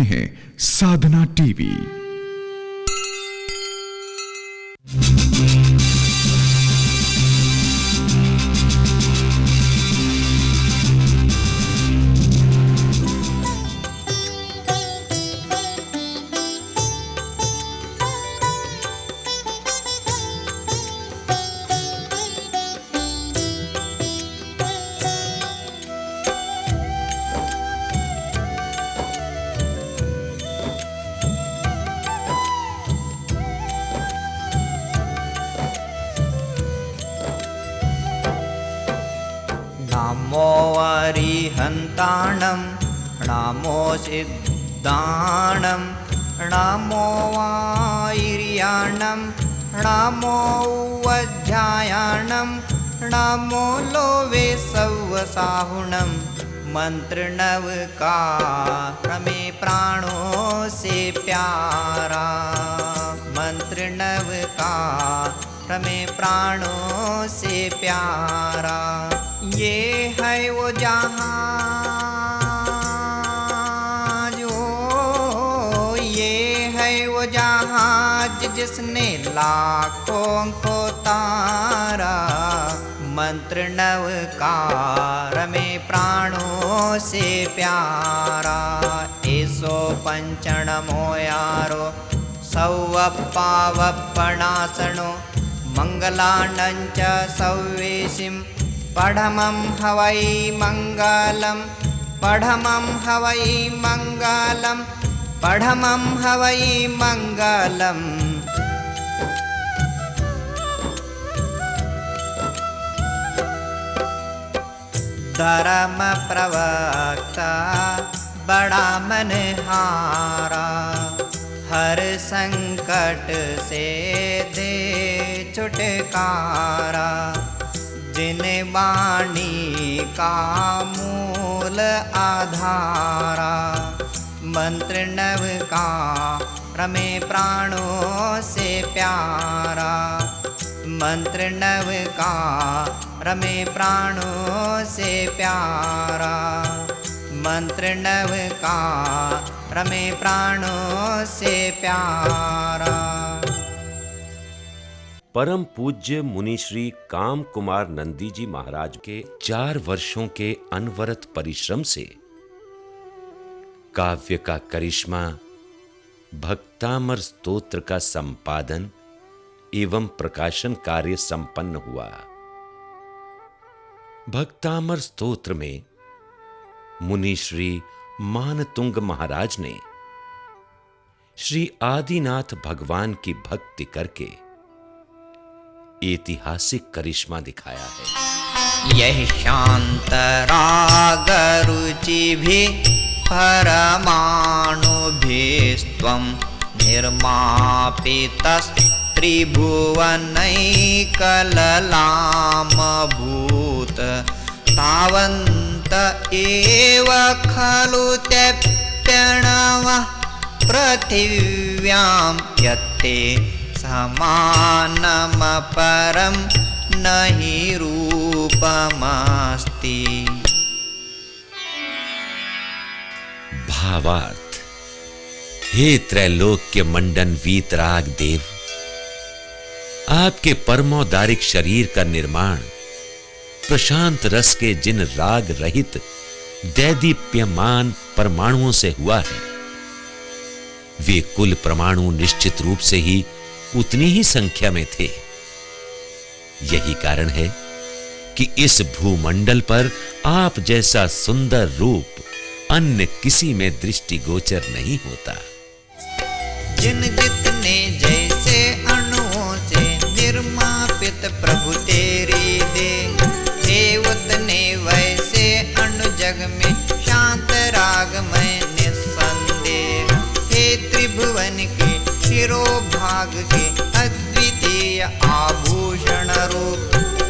रहे हैं साधना टीवी। नमो अरिहन्ताणं नमो सिद्धाणं नमो वायिर्याणं नमो वज्रायाणं नमो लोवे सव्वसाहुणं मंत्र नव का रमे प्राणों से प्यारा, मंत्र नव का रमे प्राणों से प्यारा। ये है वो जहाँ जो, ये है वो जहाज जिसने लाखों को तारा, मंत्र नव का रमे प्राणों से प्यारा। ऐसो पंचणमो यारो सौवप्पावप्पणासनो मंगलानंच सव्वेशिं पढ़मं हवै मंगलं, पढ़मं हवै मंगलं, पढ़मं हवै मंगलम्। धर्म प्रवक्ता बड़ा मनहारा, हर संकट से दे छुटकारा। जिन वाणी का मूल आधारा, मंत्र नव का रमे प्राणों से प्यारा, मंत्र नव का रमे प्राणों से प्यारा, मंत्र नव का रमे प्राणों से प्यारा। परम पूज्य मुनि श्री काम कुमार नंदी जी महाराज के 4 वर्षों के अनवरत परिश्रम से काव्य का करिश्मा भक्तामर स्तोत्र का संपादन एवं प्रकाशन कार्य संपन्न हुआ। भक्तामर स्तोत्र में मुनि श्री मानतुंग महाराज ने श्री आदिनाथ भगवान की भक्ति करके ऐतिहासिक करिश्मा दिखाया है। यह शांत राग रुचि भी परमाणुभिस्त्वं निर्मापितस्त्रिभुवनैकललामभूत तावन्त एव खलु त्यप्यणवः पृथिव्यां यत्ते समानमपरं नहि रूपमस्ति। भावार्थ, हे त्रैलोक्य मंडन वीतराग देव, आपके परमोदारिक शरीर का निर्माण प्रशांत रस के जिन राग रहित दैदीप्यमान परमाणुओं से हुआ है, वे कुल परमाणु निश्चित रूप से ही उतनी ही संख्या में थे। यही कारण है कि इस भूमंडल पर आप जैसा सुंदर रूप अन्य किसी में दृष्टिगोचर नहीं होता। जिन जितने जैसे अणुओं से निर्मापित प्रभु तेरी दे, उतने वैसे अणु जग में शांत रागमय निस्संदेह। हे त्रिभुवन के शिरोभाग के अद्वितीय आभूषण रूप,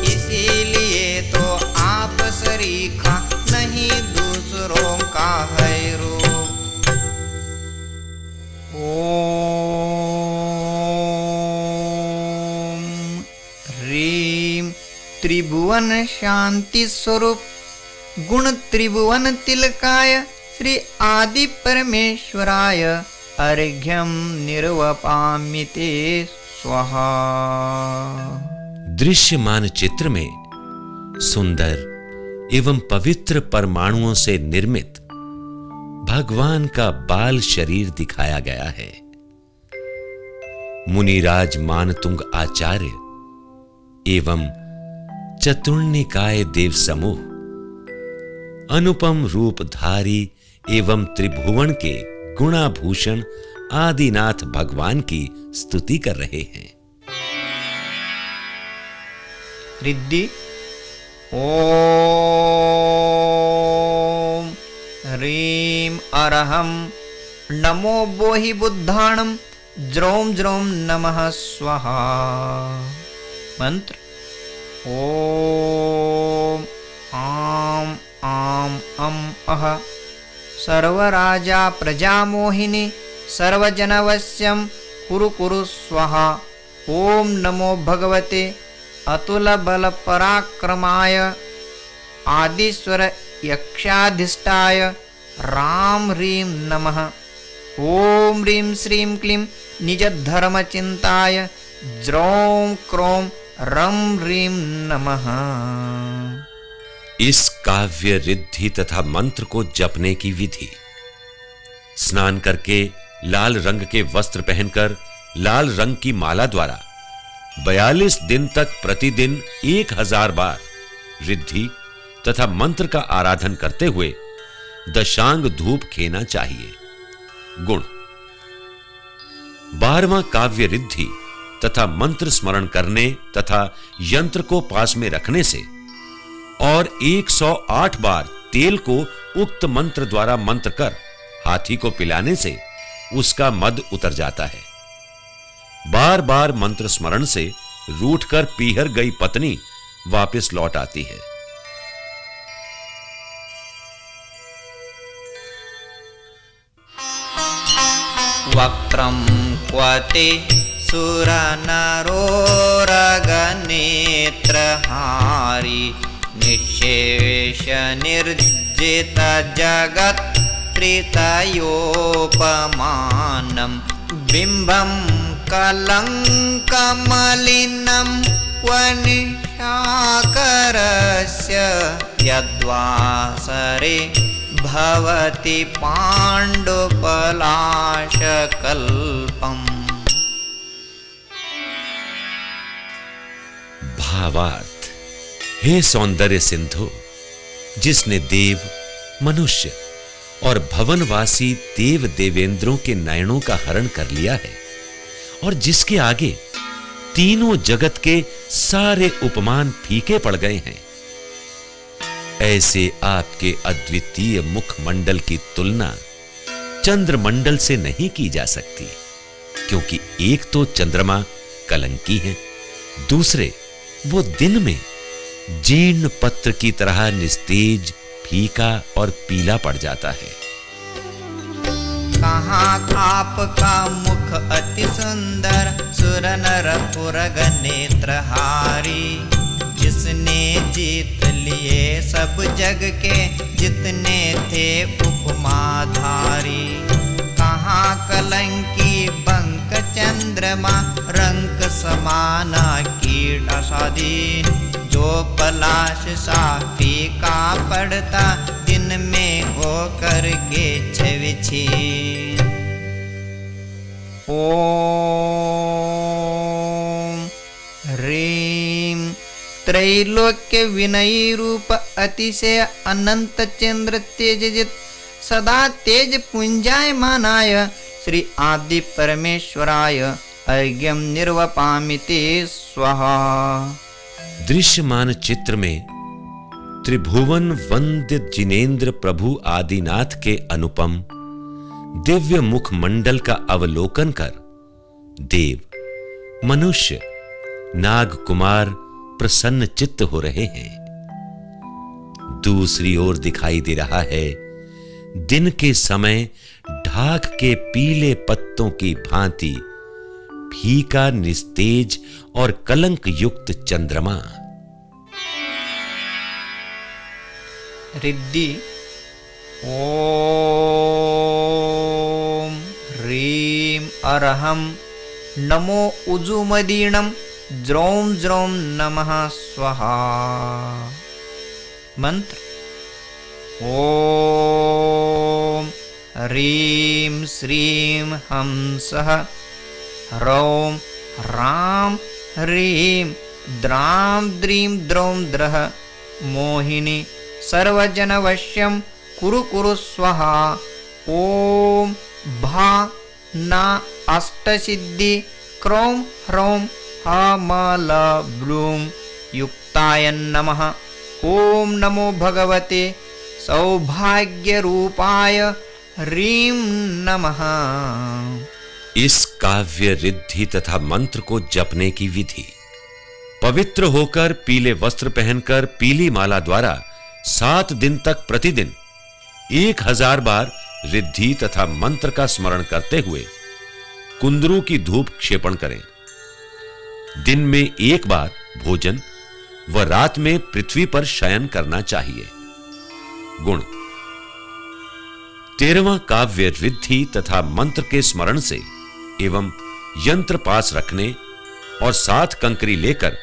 इसीलिए तो आप सरीखा नहीं दूसरों का है रूप। ओम ह्रीं त्रिभुवन शांति स्वरूप गुण त्रिभुवन तिलकाय श्री आदि परमेश्वराय अर्घ्यं निर्वपामि ते स्वाहा। दृश्यमान चित्र में सुंदर एवं पवित्र परमाणुओं से निर्मित भगवान का बाल शरीर दिखाया गया है। मुनिराज मानतुंग आचार्य एवं चतुर्निकाय देव समूह अनुपम रूपधारी एवं त्रिभुवन के गुणाभूषण आदिनाथ भगवान की स्तुति कर रहे हैं। रिद्धि ओम ह्रीं अरहं नमो बोहि बुद्धाणं ज्रौं ज्रौं नमः स्वाहा। मंत्र ओम आम आम अम अह सर्वराजा प्रजामोहिनी सर्वजनवश्यं कुरु कुरु स्वाहा। ओम नमो भगवते अतुल बल पराक्रमाय आदिश्वर यक्षाधिष्ठाय राम ह्रीं नमः। ओम ह्रीं श्रीं क्लीं निज धर्म चिंताय ज्रौं क्रों रम ह्रीं नमः। इस काव्य रिद्धि तथा मंत्र को जपने की विधि: स्नान करके लाल रंग के वस्त्र पहनकर लाल रंग की माला द्वारा 42 दिन तक प्रतिदिन 1000 बार रिद्धि तथा मंत्र का आराधन करते हुए दशांग धूप खेना चाहिए। गुण: 12वां काव्य रिद्धि तथा मंत्र स्मरण करने तथा यंत्र को पास में रखने से और 108 बार तेल को उक्त मंत्र द्वारा मंत्र कर हाथी को पिलाने से उसका मद उतर जाता है। बार बार मंत्र स्मरण से रूठकर पीहर गई पत्नी वापस लौट आती है। वक्त्रं क्वते सुरनरोरगनेत्रहारी निःशेष निर्जित जगत् त्रितयोपमानं बिम्बं कलङ्कमलिनं वनिशाकरस्य यद्वासरे भवति पाण्डुपलाशकल्पम्। भावार्थ: हे सौंदर्य सिंधु, जिसने देव, मनुष्य और भवनवासी देव देवेंद्रों के नयनों का हरण कर लिया है और जिसके आगे तीनों जगत के सारे उपमान फीके पड़ गए हैं, ऐसे आपके अद्वितीय मुखमंडल की तुलना चंद्रमंडल से नहीं की जा सकती, क्योंकि एक तो चंद्रमा कलंकी है, दूसरे वो दिन में जीर्ण पत्र की तरह निस्तेज, फीका और पीला पड़ जाता है। कहाँ आपका मुख अति सुंदर सुरनरपुरग नेत्रहारी, जिसने जीत लिए सब जग के जितने थे उपमाधारी। कहाँ कलंकी बंक चंद्रमा रंक समाना कीट असाधीन, जो पलाश सा फीका पड़ता दिन में हो करके छविछीन। ओम ह्रीं त्रैलोक्य विनयी रूप अतिशय अनंत चंद्र तेजजित सदा तेज पुंजायमानाय श्री आदि परमेश्वराय अर्घ्यं निर्वपामि ते स्वाहा। दृश्यमान चित्र में त्रिभुवन वंद्य जिनेन्द्र प्रभु आदिनाथ के अनुपम दिव्य मुखमंडल का अवलोकन कर देव, मनुष्य, नाग कुमार प्रसन्न चित्त हो रहे हैं। दूसरी ओर दिखाई दे रहा है दिन के समय ढाक के पीले पत्तों की भांति फीका, निस्तेज और कलंक युक्त चंद्रमा। रिद्धि ओम ह्रीं अरहं नमो उजुमदीणं ज्रौं ज्रौं नमः स्वाहा। मंत्र ओम ह्रीं श्रीं हंसः ह्रौं ह्रां ह्रीं द्रां द्रीं द्रौं द्रः मोहिनी सर्वजनवश्यं कुरु कुरु स्वाहा। ओम भा ना अष्टसिद्धि क्रौं ह्रौं हमल ब्लूं युक्ताय नमः। ओम नमो भगवते सौभाग्यरूपाय ह्रीं नमः। इस काव्य रिद्धि तथा मंत्र को जपने की विधि। पवित्र होकर पीले वस्त्र पहनकर पीली माला द्वारा 7 दिन तक प्रतिदिन 1000 बार रिद्धि तथा मंत्र का स्मरण करते हुए कुंदरू की धूप क्षेपण करें। दिन में 1 बार भोजन व रात में पृथ्वी पर शयन करना चाहिए। गुण 13वां काव्य रिद्धि तथा मंत्र के स्मरण से एवं यंत्र पास रखने और 7 कंकरी लेकर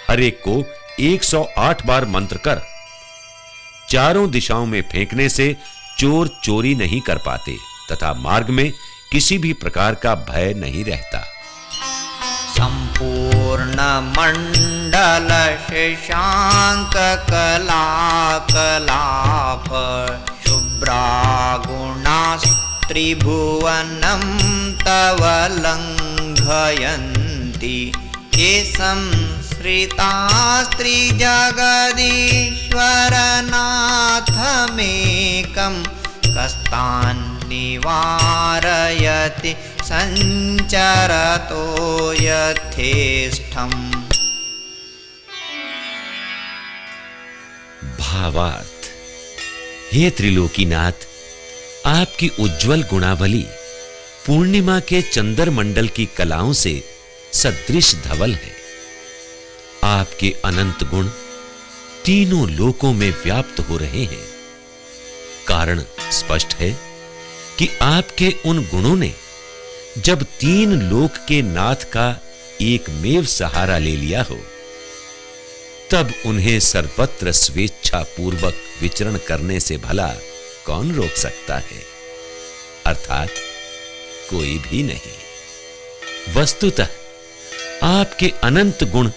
हर एक को 108 बार मंत्र कर चारों दिशाओं में फेंकने से चोर चोरी नहीं कर पाते तथा मार्ग में किसी भी प्रकार का भय नहीं रहता। संपूर्ण मंडल शशांक कला कलाप शुभ्रा गुणास्त्रिभुवनं तव लंघयन्ति केशं श्रितास्त्रिजगदीश्वरनाथमेकं कस्तान् निवारयति संचरतो यथेष्टम्। भावार्थ। हे त्रिलोकीनाथ, आपकी उज्जवल गुणावली पूर्णिमा के चंद्र मंडल की कलाओं से सदृश धवल है। आपके अनंत गुण तीनों लोकों में व्याप्त हो रहे हैं। कारण स्पष्ट है कि आपके उन गुणों ने जब 3 लोक के नाथ का एकमेव सहारा ले लिया हो, तब उन्हें सर्वत्र स्वेच्छा पूर्वक विचरण करने से भला कौन रोक सकता है? अर्थात कोई भी नहीं। वस्तुतः आपके अनंत गुण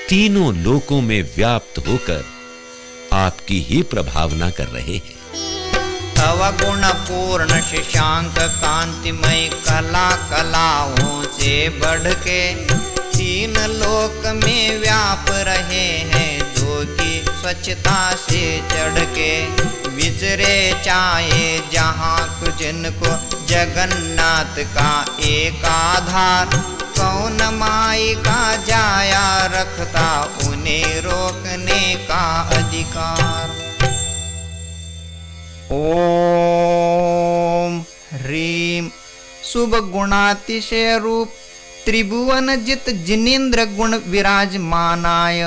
तीनों लोकों में व्याप्त होकर आपकी ही प्रभावना कर रहे हैं। तव गुण पूर्ण शशांक कांतिमय कला कलाओं से बढ़ के 3 लोक में व्याप रहे हैं, जो कि स्वच्छता से चढ़ के विचरे चाहे जहाँ कुछ जिनको जगन्नाथ का एक आधार। कौन माई का जाया रखता उन्हें रोकने का अधिकार। ओम ह्रीं शुभ गुणातिशय रूप त्रिभुवन जित जिनेन्द्र गुण विराजमानाय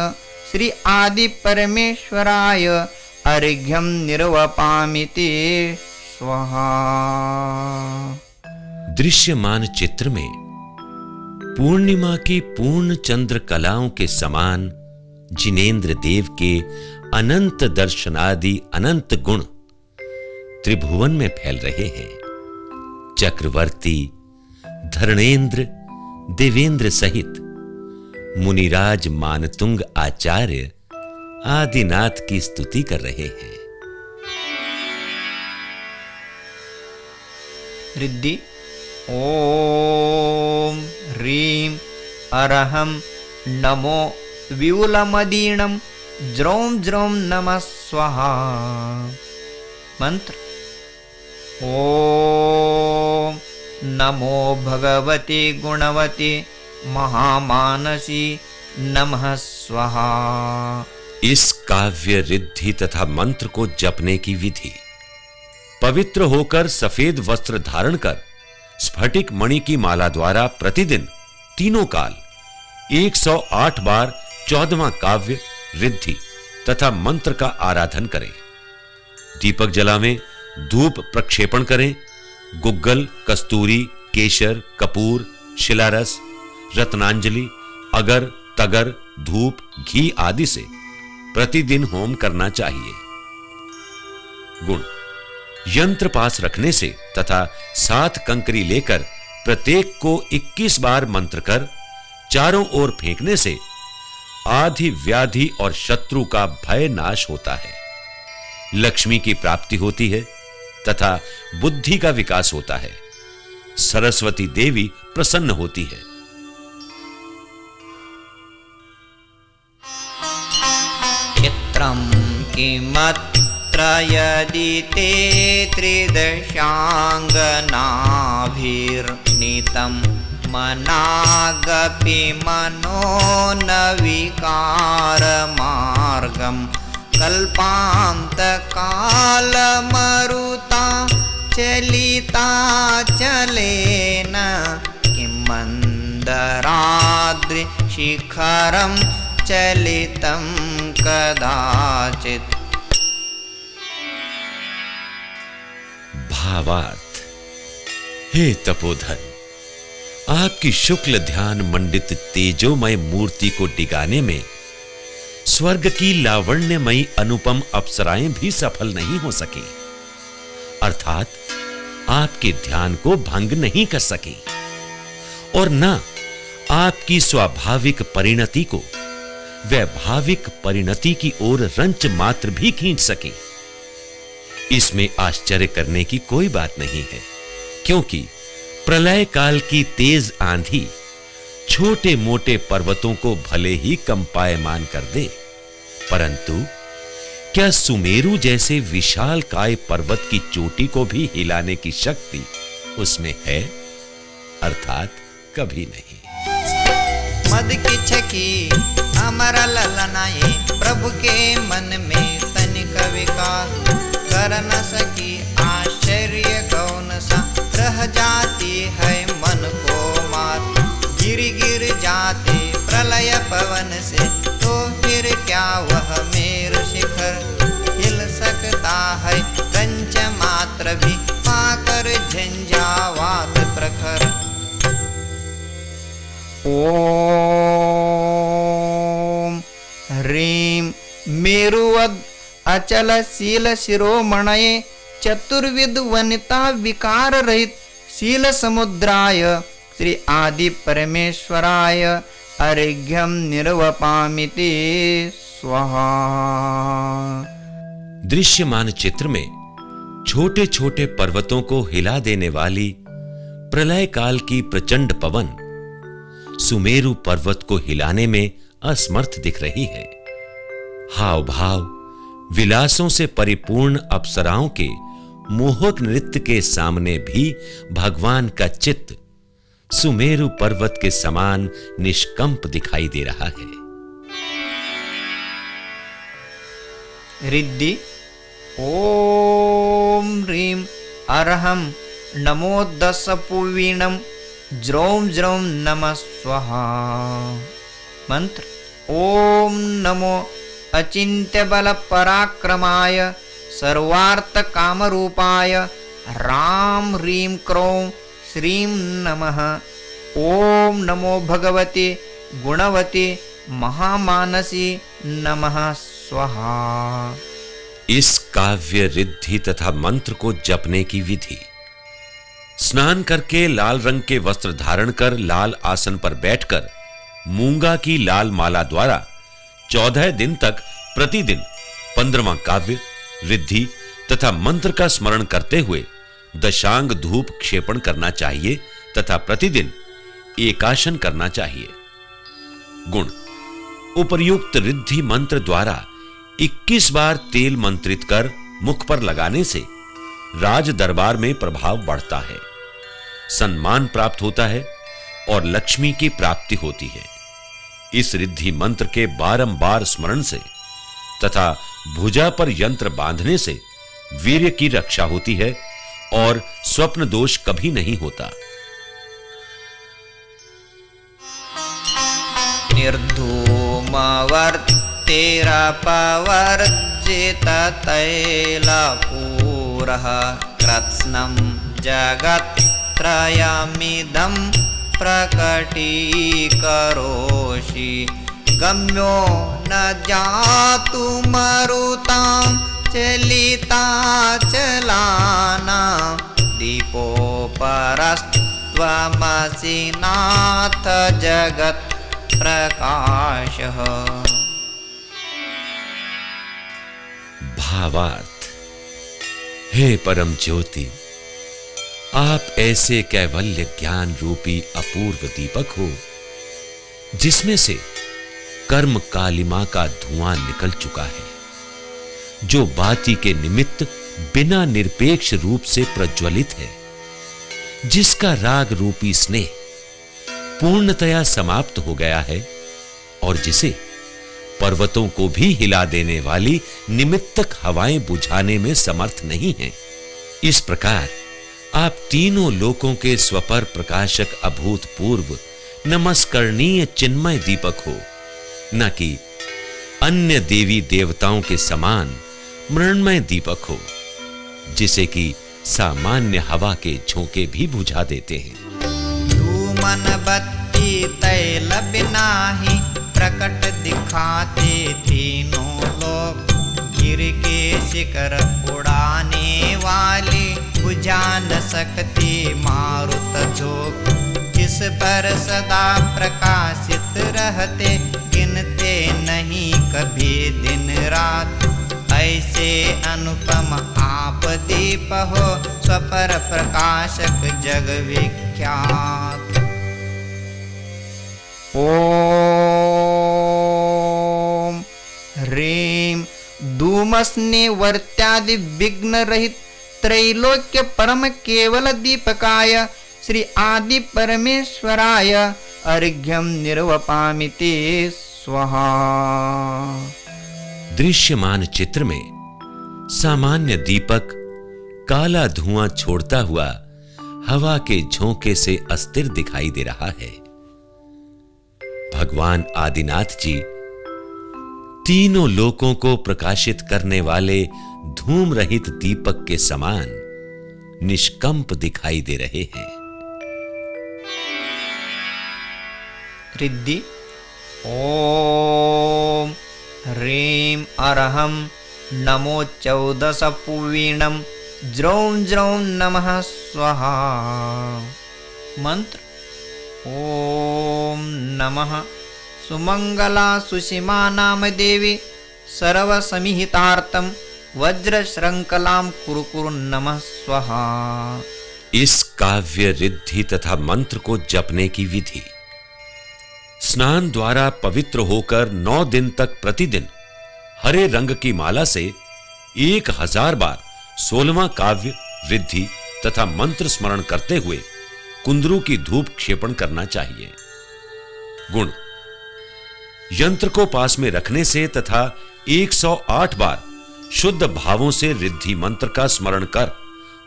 श्री आदि परमेश्वराय अर्घ्यं निर्वपामि ते स्वाहा। दृश्यमान चित्र में पूर्णिमा की पूर्ण चंद्र कलाओं के समान जिनेन्द्र देव के अनंत दर्शनादि अनंत गुण त्रिभुवन में फैल रहे हैं। चक्रवर्ती, धरणेन्द्र, देवेंद्र सहित मुनिराज मानतुंग आचार्य आदिनाथ की स्तुति कर रहे हैं। रिद्धि ओम ह्रीं अरहं नमो विपुलमदीणं ज्रौं ज्रौं नमः स्वाहा। मंत्र ओम नमो भगवते गुणवते महामानसी नमः स्वाहा। इस काव्य रिद्धि तथा मंत्र को जपने की विधि। पवित्र होकर सफेद वस्त्र धारण कर स्फटिक मणि की माला द्वारा प्रतिदिन तीनों काल 108 बार 14वां काव्य रिद्धि तथा मंत्र का आराधन करें। दीपक जलावें धूप प्रक्षेपण करें। गुग्गल, कस्तूरी, केशर, कपूर, शिलारस, रत्नांजलि, अगर, तगर, धूप, घी आदि से प्रतिदिन होम करना चाहिए। गुण: यंत्र पास रखने से तथा 7 कंकरी लेकर प्रत्येक को 21 बार मंत्र कर चारों ओर फेंकने से आदि व्याधि और शत्रु का भय नाश होता है। लक्ष्मी की प्राप्ति होती है तथा बुद्धि का विकास होता है। सरस्वती देवी प्रसन्न होती है। चित्रं किमत्र यदि ते त्रिदशाङ्गनाभिर्नीतं मनागपि मनो न विकारमार्गं कल्पान्तकालमरुता चलिता चलेन किं मन्दराद्रिशिखरं चलितं कदाचित्। भावार्थ: हे तपोधन, आपकी शुक्ल ध्यान मंडित तेजोमय मूर्ति को डिगाने में स्वर्ग की लावण्यमयी अनुपम अप्सराएं भी सफल नहीं हो सकी, अर्थात आपके ध्यान को भंग नहीं कर सकी और न आपकी स्वाभाविक परिणति को वैभाविक परिणति की ओर रंच मात्र भी खींच सकी। इसमें आश्चर्य करने की कोई बात नहीं है, क्योंकि प्रलय काल की तेज आंधी छोटे मोटे पर्वतों को भले ही कंपायमान कर दे, परंतु क्या सुमेरु जैसे विशाल काय पर्वत की चोटी को भी हिलाने की शक्ति उसमें है? अर्थात कभी नहीं। मद की छकी अमर ललनाए प्रभु के मन में तनिक विकार कर न सकी आश्चर्य कौन सा रह जाती है मन को मार। गिर गिर जाते प्रलय पवन से तो फिर क्या वह मेरु शिखर हिल सकता है कंच मात्र भी पाकर झंझावात प्रखर। ओम ह्रीं मेरुवद अचल शील शिरोमणये चतुर्विद वनिता विकार रहित शील समुद्राय श्री आदि परमेश्वराय अर्घ्यं निर्वपामिति स्वाहा। दृश्यमान चित्र में छोटे छोटे पर्वतों को हिला देने वाली प्रलय काल की प्रचंड पवन सुमेरु पर्वत को हिलाने में असमर्थ दिख रही है। हाव भाव विलासों से परिपूर्ण अप्सराओं के मोहक नृत्य के सामने भी भगवान का चित्त सुमेरु पर्वत के समान निष्कंप दिखाई दे रहा है। रिद्धि ओम ह्रीं अरहं नमो दशपुवीणं ज्रौं ज्रौं नमः स्वाहा। मंत्र ओम नमो अचिंत्य बल पराक्रमाय सर्वार्थ कामरूपाय राम ह्रीं क्रों श्रीं नमः। ओम नमो भगवती गुणवती महामानसी नमः स्वाहा। इस काव्य रिद्धि तथा मंत्र को जपने की विधि: स्नान करके लाल रंग के वस्त्र धारण कर लाल आसन पर बैठकर मूंगा की लाल माला द्वारा 14 दिन तक प्रतिदिन 15वां काव्य रिद्धि तथा मंत्र का स्मरण करते हुए दशांग धूप क्षेपण करना चाहिए तथा प्रतिदिन एकाशन करना चाहिए। गुण: उपर्युक्त रिद्धि मंत्र द्वारा 21 बार तेल मंत्रित कर मुख पर लगाने से राज दरबार में प्रभाव बढ़ता है, सम्मान प्राप्त होता है और लक्ष्मी की प्राप्ति होती है। इस रिद्धि मंत्र के बारंबार स्मरण से तथा भुजा पर यंत्र बांधने से वीर्य की रक्षा होती है और स्वप्न दोष कभी नहीं होता। निर्धूमवर्तिरपवर्जित तैलपूर पुरः कृत्स्नं जगत्त्रयमिदं प्रकटीकरोषि गम्यो न जातुमरुतां चलिताचलानां दीपोपरस्त्वमसि नाथ जगत्प्रकाशः। भावार्थ, हे परम ज्योति, आप ऐसे कैवल्य ज्ञान रूपी अपूर्व दीपक हो जिसमें से कर्म कालिमा का धुआं निकल चुका है, जो बाती के निमित्त बिना निरपेक्ष रूप से प्रज्वलित है, जिसका राग रूपी स्नेह पूर्णतया समाप्त हो गया है और जिसे पर्वतों को भी हिला देने वाली निमित्तक हवाएं बुझाने में समर्थ नहीं हैं। इस प्रकार आप तीनों लोकों के स्वपर प्रकाशक अभूतपूर्व नमस्करणीय चिन्मय दीपक हो, न कि अन्य देवी देवताओं के समान मृण्मय दीपक हो, जिसे कि सामान्य हवा के झोंके भी बुझा देते हैं। धूमन बत्ती तैल बिना ही प्रकट दिखाते तीनों लोग, गिर के शिखर उड़ाने वाली बुझा न सकती मारुत झोंक, इस पर सदा प्रकाशित रहते, गिनते नहीं कभी दिन रात, ऐसे अनुपम आप दीप हो स्वपर प्रकाशक जग विख्यात। ओम ह्रीं धूमस्निवर्त्यादि विघ्न रहित त्रैलोक्य परम केवल दीपकाय श्री आदि परमेश्वराय अर्घ्यं निर्वपामि ते स्वाहा। दृश्यमान चित्र में सामान्य दीपक काला धुआं छोड़ता हुआ हवा के झोंके से अस्थिर दिखाई दे रहा है। भगवान आदिनाथ जी तीनों लोकों को प्रकाशित करने वाले धूम रहित दीपक के समान निष्कंप दिखाई दे रहे हैं। रिद्धि ओम ह्रीं अरहं नमो 14 पुवीणं ज्रौं ज्रौं नमः स्वाहा। मंत्र ओम नमः सुमंगला सुषिमा नाम देवी सर्वसमिहितार्थं वज्र श्रृंखलां कुरु कुरु नमः स्वाहा। इस काव्य रिद्धि तथा मंत्र को जपने की विधि: स्नान द्वारा पवित्र होकर 9 दिन तक प्रतिदिन हरे रंग की माला से 1000 बार 16वां काव्य रिद्धि तथा मंत्र स्मरण करते हुए कुंदरू की धूप क्षेपण करना चाहिए। गुण: यंत्र को पास में रखने से तथा 108 बार शुद्ध भावों से रिद्धि मंत्र का स्मरण कर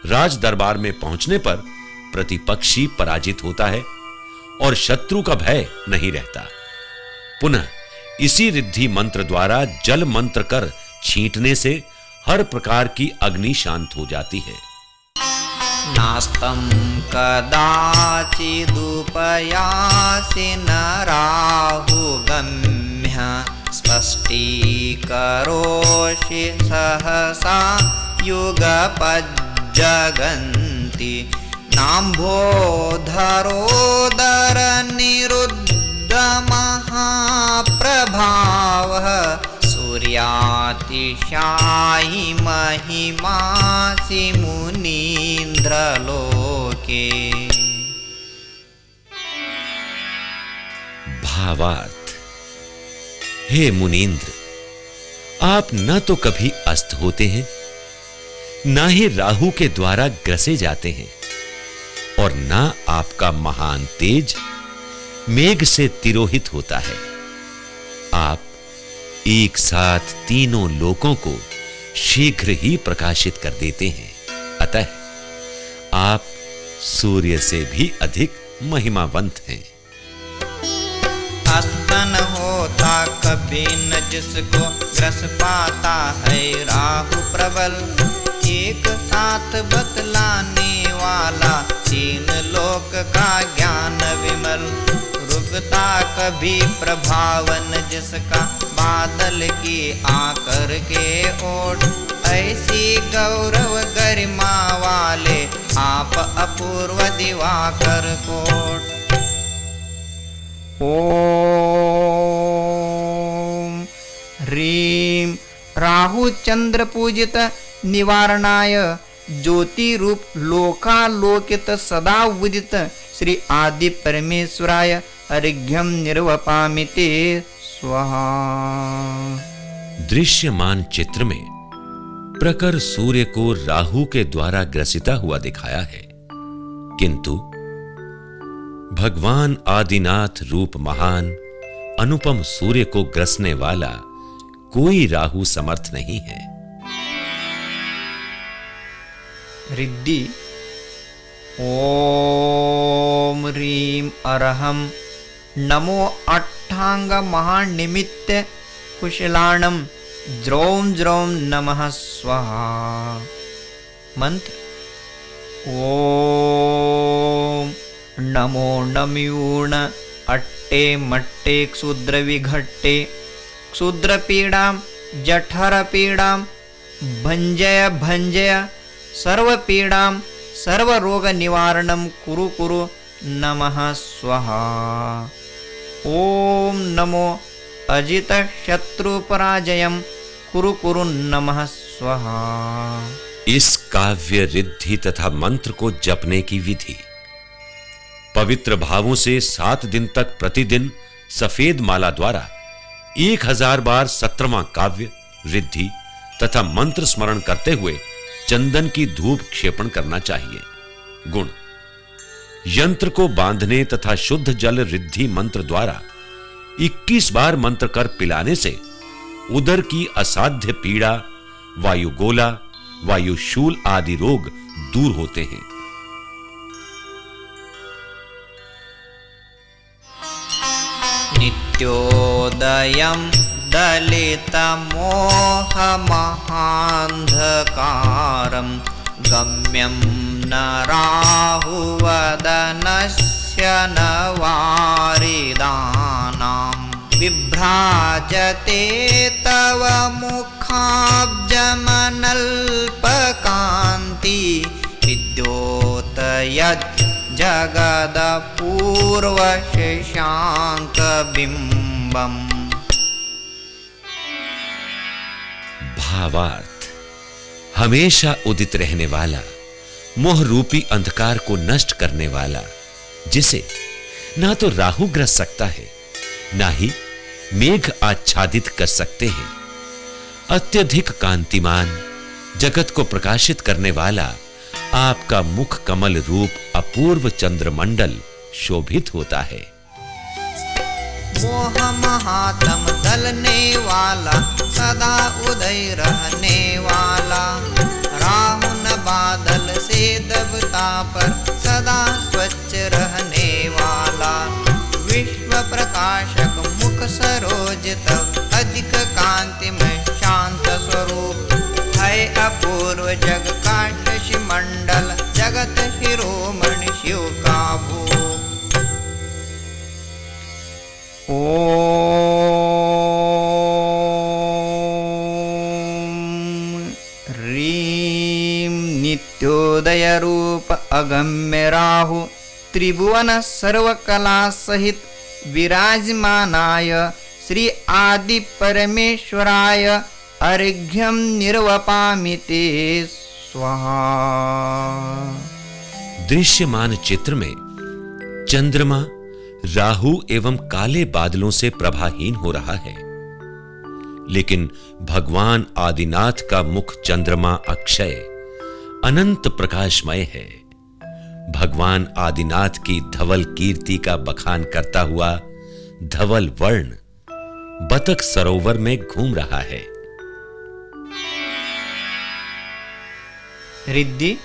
राज दरबार में पहुंचने पर प्रतिपक्षी पराजित होता है और शत्रु का भय नहीं रहता। पुनः इसी रिद्धि मंत्र द्वारा जल मंत्र कर छींटने से हर प्रकार की अग्नि शांत हो जाती है। नास्तं कदाचिदुपयासि न राहुगम्य स्पष्टीकरोषि सहसा युगपज्जगन्ति नाम्भोधरोदरनिरुद्ध महाप्रभावः सूर्यातिशायि महिमासि मुनीन्द्रलोके। भावार्थ: हे मुनीन्द्र, आप न तो कभी अस्त होते हैं, ना ही राहु के द्वारा ग्रसे जाते हैं, और ना आपका महान तेज मेघ से तिरोहित होता है। आप एक साथ तीनों लोकों को शीघ्र ही प्रकाशित कर देते हैं, अतः आप सूर्य से भी अधिक महिमावंत हैं। अस्तन होता कभी न जिसको ग्रस पाता है राहु प्रबल, एक साथ बतलाने वाला, तीन लोक का ज्ञान विमल, रुकता कभी प्रभावन जिसका, बादल की आकर के ओट, ऐसी गौरव गरिमा वाले आप अपूर्व दिवाकर कोट। ओम ह्रीं राहु चंद्र पूजित निवारणाय, ज्योति रूप लोकालोकित सदा उदित, श्री आदि परमेश्वराय अर्घ्यं निर्वपामि ते स्वाहा। दृश्यमान चित्र में प्रखर सूर्य को राहु के द्वारा ग्रसिता हुआ दिखाया है, किंतु भगवान आदिनाथ रूप महान अनुपम सूर्य को ग्रसने वाला कोई राहु समर्थ नहीं है। रिद्धि ओम ह्रीं अरहं नमो अट्ठांग महानिमित्त कुशलाणं, ज्रौं ज्रौं नमः स्वाहा। मंत्र ओम नमो नम्यूण अट्टे मट्टे क्षुद्र विघट्टे, क्षुद्र पीड़ां जठर पीड़ां भंजय भंजय, सर्व पीड़ां सर्व रोग निवारणं कुरु कुरु नमः स्वाहा। ओम नमो अजित शत्रु पराजयं कुरु कुरु नमः स्वाहा। इस काव्य रिद्धि तथा मंत्र को जपने की विधि, पवित्र भावों से 7 दिन तक प्रतिदिन सफेद माला द्वारा 1000 बार 17वां काव्य रिद्धि तथा मंत्र स्मरण करते हुए चंदन की धूप क्षेपण करना चाहिए। गुण, यंत्र को बांधने तथा शुद्ध जल रिद्धि मंत्र द्वारा 21 बार मंत्र कर पिलाने से उदर की असाध्य पीड़ा, वायुगोला, वायुशूल आदि रोग दूर होते हैं। नित्योदयं दलितमोहमहान्धकारं, गम्यं न राहुवदनस्य न वारिदानां, विभ्राजते तव मुखाब्जमनल्पकान्ति, विद्योतयत् जगदपूर्वशशाङ्कबिम्बम्। भावार्थ, हमेशा उदित रहने वाला, मोह रूपी अंधकार को नष्ट करने वाला, जिसे ना तो राहु ग्रस सकता है, ना ही मेघ आच्छादित कर सकते हैं, अत्यधिक कांतिमान, जगत को प्रकाशित करने वाला आपका मुख कमल रूप अपूर्व चंद्रमंडल शोभित होता है। मोह महातम दलने वाला, सदा उदय रहने वाला, राहु न बादल से दबता पर सदा स्वच्छ रहने वाला, विश्व प्रकाशक मुख सरोज तव, अधिक कांतिमय शांत स्वरूप, है अपूर्व जग का शशि मंडल, जगत शिरोमणि शिव का भूप। ओम ह्रीं नित्योदय रूप अगम्य राहु, त्रिभुवन सर्वकला सहित विराजमानाय, श्री आदि परमेश्वराय अर्घ्यं निर्वपामि ते स्वाहा। दृश्यमान चित्र में चंद्रमा राहु एवं काले बादलों से प्रभाहीन हो रहा है, लेकिन भगवान आदिनाथ का मुख चंद्रमा अक्षय अनंत प्रकाशमय है। भगवान आदिनाथ की धवल कीर्ति का बखान करता हुआ धवल वर्ण बतख सरोवर में घूम रहा है। रिद्धि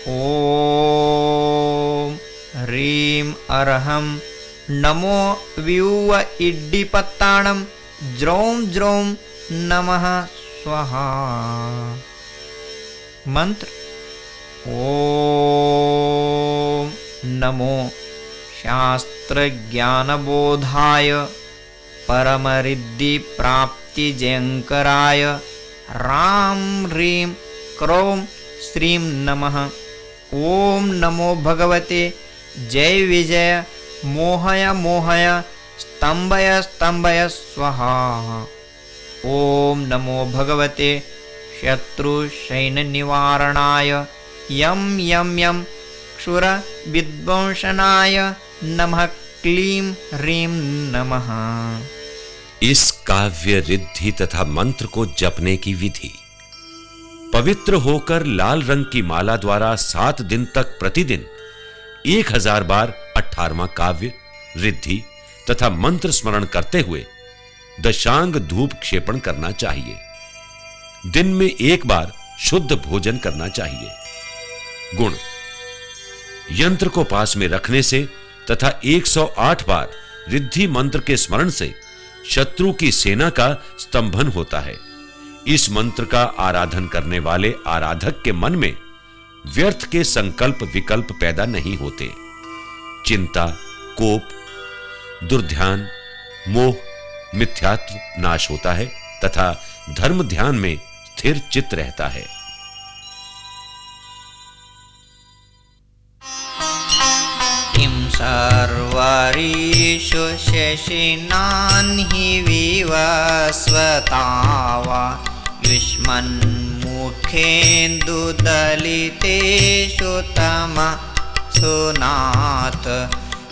ओम ह्रीं अरहं नमो व्यूव इड्डीपत्ताणं, ज्रौं ज्रौं नमः स्वाहा। मंत्र ओम नमो शास्त्र ज्ञानबोधाय परमरिद्धि प्राप्ति जयंकराय राम ह्रीं क्रों श्रीं नमः। ओम नमो भगवते जय विजय मोहय मोहय स्तंभय स्तंभय स्वाहा। ओम नमो भगवते शत्रु सैन्य निवारणाय यम यम यम क्षुर विध्वंसनाय नमः क्लीं ह्रीं नमः। इस काव्य रिद्धि तथा मंत्र को जपने की विधि। पवित्र होकर लाल रंग की माला द्वारा 7 दिन तक प्रतिदिन 1000 बार 18वां काव्य रिद्धि तथा मंत्र स्मरण करते हुए दशांग धूप क्षेपण करना चाहिए। दिन में 1 बार शुद्ध भोजन करना चाहिए। गुण यंत्र को पास में रखने से तथा 108 बार रिद्धि मंत्र के स्मरण से शत्रु की सेना का स्तंभन होता है। इस मंत्र का आराधन करने वाले आराधक के मन में व्यर्थ के संकल्प विकल्प पैदा नहीं होते। चिंता, कोप, दुर्ध्यान, मोह, मिथ्यात्व नाश होता है तथा धर्म ध्यान में स्थिर चित्त रहता है। किं सर्वरीषु शेषिनान् हि विवस्वतावा युष्मन्मुखेन्दुदलितेषु तमसुनाथ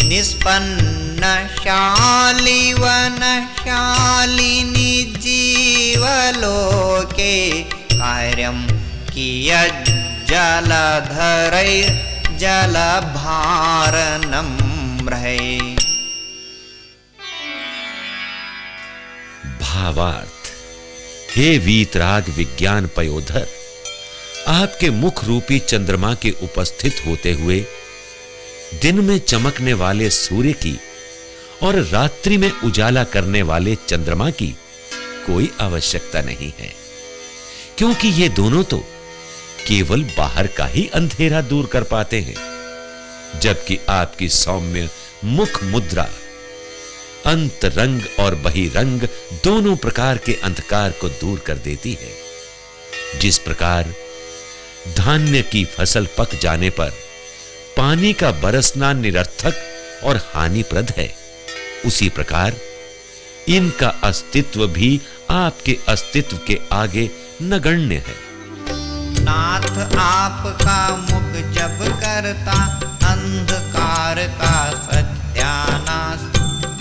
निष्पन्नशालिवनशालिनि जीवलोके कार्यं कियज्जलधरैर्जलभारनम्रहे। भावार्थ। हे वीतराग विज्ञान पयोधर, आपके मुख रूपी चंद्रमा के उपस्थित होते हुए दिन में चमकने वाले सूर्य की और रात्रि में उजाला करने वाले चंद्रमा की कोई आवश्यकता नहीं है, क्योंकि ये दोनों तो केवल बाहर का ही अंधेरा दूर कर पाते हैं, जबकि आपकी सौम्य मुख मुद्रा अंतरंग और बहिरंग दोनों प्रकार के अंधकार को दूर कर देती है। जिस प्रकार धान्य की फसल पक जाने पर पानी का बरसना निरर्थक और हानिप्रद है, उसी प्रकार इनका अस्तित्व भी आपके अस्तित्व के आगे नगण्य है। नाथ आपका मुख जब करता अंधकार का सत्यानाश,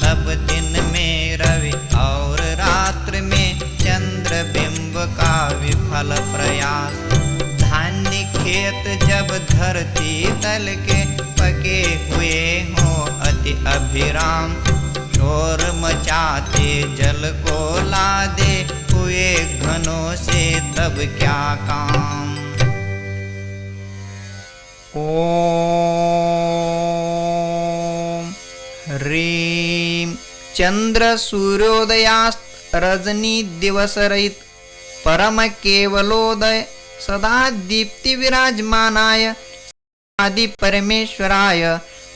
तब दिन में रवि और रात्रि में चंद्र बिंब का विफल प्रयास। धान्य खेत जब धरती तल के पके हुए हो अति अभिराम, शोर मचाते जल को लादे हुए घनों से तब क्या काम। ओम ह्रीं चंद्र सूर्योदयास्त रजनी दिवस रहित परम केवलोदय सदा दीप्ति विराजमानाय आदि परमेश्वराय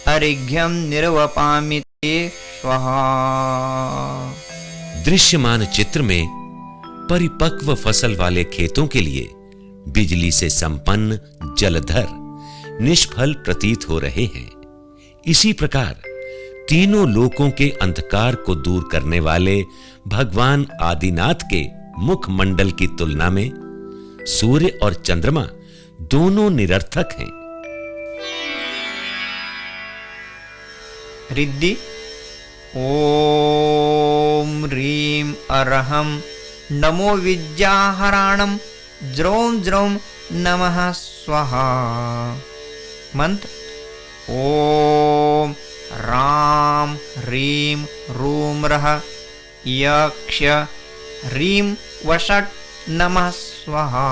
अर्घ्यं निर्वपामि ते स्वाहा। दृश्यमान चित्र में परिपक्व फसल वाले खेतों के लिए बिजली से संपन्न जलधर निष्फल प्रतीत हो रहे हैं। इसी प्रकार तीनों लोकों के अंधकार को दूर करने वाले भगवान आदिनाथ के मुखमंडल की तुलना में सूर्य और चंद्रमा दोनों निरर्थक हैं। रिद्धि ओम ह्रीं अरहं नमो विद्याहराणं ज्रौं ज्रौं नमः स्वाहा। मंत्र ओम राम ह्रीं रूम रः यक्ष ह्रीं वषट् नमः स्वाहा।